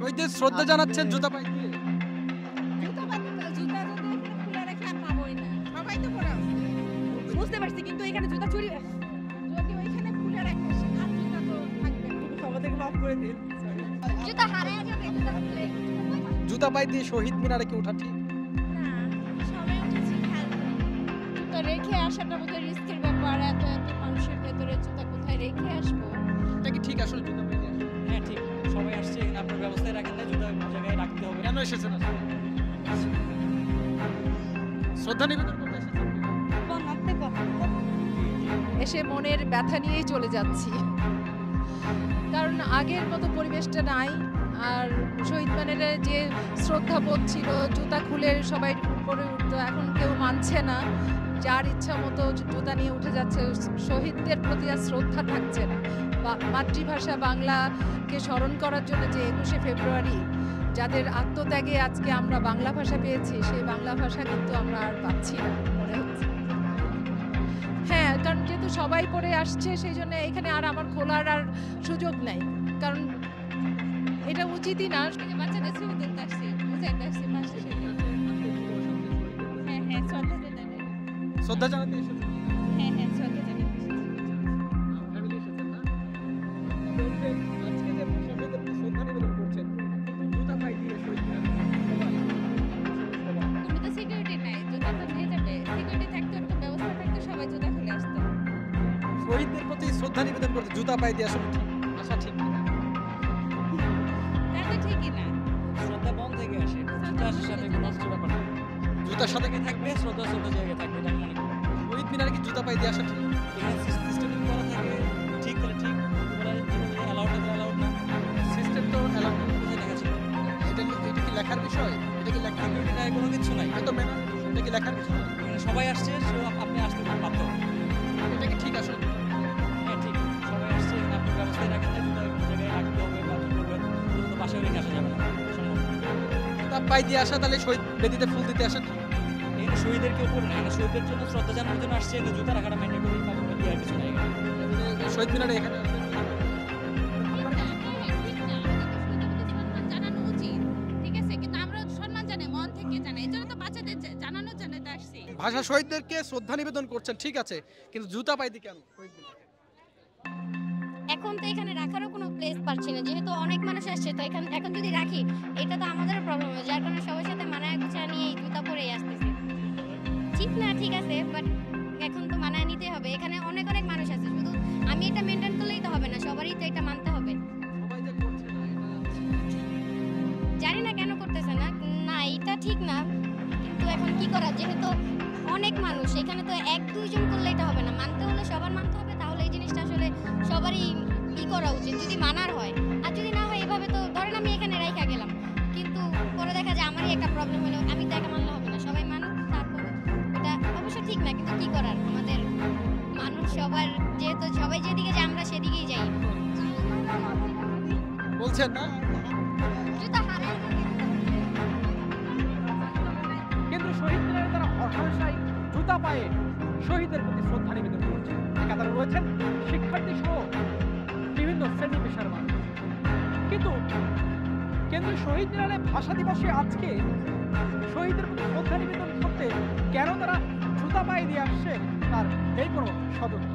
শহীদদের শ্রদ্ধা জানাচ্ছেন জুতা পায়ে দিয়ে। বুঝতে পারছি, কিন্তু এখানে জুতা চুরি যদি ওইখানে খুলে রাখে আর জুতা তো থাকবে। আমাদেরকে মাফ করে দিন। জুতা হারায় যাবে, জুতা খুলে। জুতা পায়ে দিয়ে শহীদ মিনারে কি ওঠা ঠিক? না, সবাই উঠেছে খেয়াল করে। জুতা রেখে আসাটা বোধহয় রিস্কের ব্যাপার। এত মানুষের ভেতরে জুতা কোথায় রেখে আসবো? এটা কি ঠিক আসলে জুতা পায়ে দিয়ে? হ্যাঁ ঠিক, সবাই আসছে এখানে, আপনার ব্যবস্থায় রাখেন না, জুতা জায়গায় রাখতে হবে। কেন এসেছেন আসলে? শ্রদ্ধা নিবেদন করতে এসেছেন? এসে মনের ব্যথা নিয়েই চলে যাচ্ছি, কারণ আগের মতো পরিবেশটা নাই। আর শহীদ মিনারে যে শ্রদ্ধা বোধ ছিল, জুতা খুলে সবাই উপরে উঠতো, এখন কেউ মানছে না। যার ইচ্ছা মতো জুতা নিয়ে উঠে যাচ্ছে। শহীদদের প্রতি আর শ্রদ্ধা থাকছে না। মাতৃভাষা বাংলাকে স্মরণ করার জন্য যে 21শে ফেব্রুয়ারি যাদের আত্মত্যাগে আজকে আমরা বাংলা ভাষা পেয়েছি, সেই বাংলা ভাষা কিন্তু আমরা আর পাচ্ছি না মনে হচ্ছে। হ্যাঁ, কারণ যেহেতু সবাই পড়ে আসছে, সেই জন্য এখানে আর আমার খোলার আর সুযোগ নাই, কারণ এটা উচিতই না। বাচ্চাদের ছবি তুলতে আসছি, বুঝাইতে আসছি ভাষা শেখা। হ্যাঁ হ্যাঁ, শ্রদ্ধা জানাতে। শ্রদ্ধা জানাতে এসেছেন? হ্যাঁ হ্যাঁ, শ্রদ্ধা জানাতে। ফ্যামিলি এসেছেন না? আজকে যে শহীদদের শ্রদ্ধা নিবেদন করছেন, জুতা পায়ে দিয়ে শহীদ মিনারে তুমি তো সিকিউরিটি নাই, জুতা তো নিয়ে যাবে। সিকিউরিটি থাকতো, ওরকম ব্যবস্থা থাকতো, সবাই জুতা খুলে আসতো। শহীদদের প্রতি শ্রদ্ধা নিবেদন করতে জুতা পায়ে দিয়ে আসলে ঠিক আসা ঠিক না? তা তো ঠিকই না। শ্রদ্ধা বন থেকে আসে, জুতার সাথে কোনো কিছু ব্যাপার না। জুতার সাথে কি থাকবে শ্রদ্ধা জায়গায় থাকবে, এটা আমি মনে করি। শহীদ মিনারে কি জুতা পায়ে দিয়ে আসা ঠিক? এখানে সিস্টেমিক করা থাকে, ঠিক তাহলে ঠিক, অ্যালাউড না অ্যালাউড না, সিস্টেম তো অ্যালাউ কোথায় লেখা ছিল? এটা কি লেখার বিষয়? এটা কি লেখার এটা কোনো কিছু নাই, হয়তো মেনা, এটা কি লেখার বিষয়? এখানে সবাই আসছে, আপনি আসতে বাধ্য। এটা কি ঠিক আসলে? হ্যাঁ ঠিক, সবাই আসছে এখানে, আপনার ব্যবস্থায় রাখেন না, জুতা জায়গায় রাখতে হবে বা কি করবেন, জুতা তো বাসায় রেখে আসা যাবে না, সম্ভব না। জুতা পায়ে দিয়ে আসা তাহলে শহীদ বেদিতে ফুল দিতে আসা ঠিক? এখানে শহীদদেরকে উপরে না, এখানে শহীদদের জন্য শ্রদ্ধা জানানোর জন্য আসছে, এখানে জুতা রাখাটা মেনে করি, বাকি আর কিছু নাই এখানে। শহীদ মিনারে এখানে জানানো উচিত, ঠিক আছে, কিন্তু আমরা সম্মান জানাই, মন থেকে জানাই, এই জন্য তো বাচ্চাদের জানানোর জন্য তো আসছি। ভাষা শহীদদেরকে শ্রদ্ধা নিবেদন করছেন, ঠিক আছে, কিন্তু জুতা পায়ে দিয়ে কেন? এখন তো এখানে রাখারও কোনো প্লেস পাচ্ছি না, যেহেতু অনেক মানুষ আসছে, তো এখন যদি রাখি, এটা তো আমাদেরও প্রবলেম হবে, যার কারণে সবার সাথে মানায় গুছিয়ে নিয়ে এই জুতা পরেই আসতেছি। ঠিক না, ঠিক আছে, বাট এখন তো মানায় নিতে হবে। এখানে অনেক মানুষ আছে, শুধু আমি এটা মেনটেন করলেই তো হবে না, সবারই তো এটা মানতে হবে। জানি না কেন করতেছে না, না এটা ঠিক না, কিন্তু এখন কি করা, যেহেতু অনেক মানুষ এখানে, তো 1-2 জন করলে এটা হবে না, মানতে হলে সবার মানতে হবে। তাহলে এই জিনিসটা আসলে সবারই করা উচিত, যদি মানার হয়। আর যদি না হয়, এভাবে তো ধরেন আমি এখানে রাইখা গেলাম, কিন্তু পরে দেখা যায় আমারই একটা প্রবলেম হলো, আমি তো একা মানলে হবে না, সবাই মানুক। তারপর এটা অবশ্য ঠিক না, কিন্তু কি করার, আমাদের মানুষ সবার, যেহেতু সবাই যেদিকে যায় আমরা সেদিকেই যাই। বলছেন না? কিন্তু শহীদ মিনারে তারা অসহায় জুতা পায়ে শহীদের প্রতি শ্রদ্ধা নিবেদন করছে। একাধারে রয়েছেন শিক্ষার্থী সহ বিভিন্ন শ্রেণী পেশার মানুষ। কিন্তু কেন্দ্রীয় শহীদ মিনারে ভাষা দিবসে আজকে শহীদের প্রতি শ্রদ্ধা নিবেদন করতে কেন তারা জুতা পায়ে দিয়ে আসছে, তার এই কোনো সদুত্তর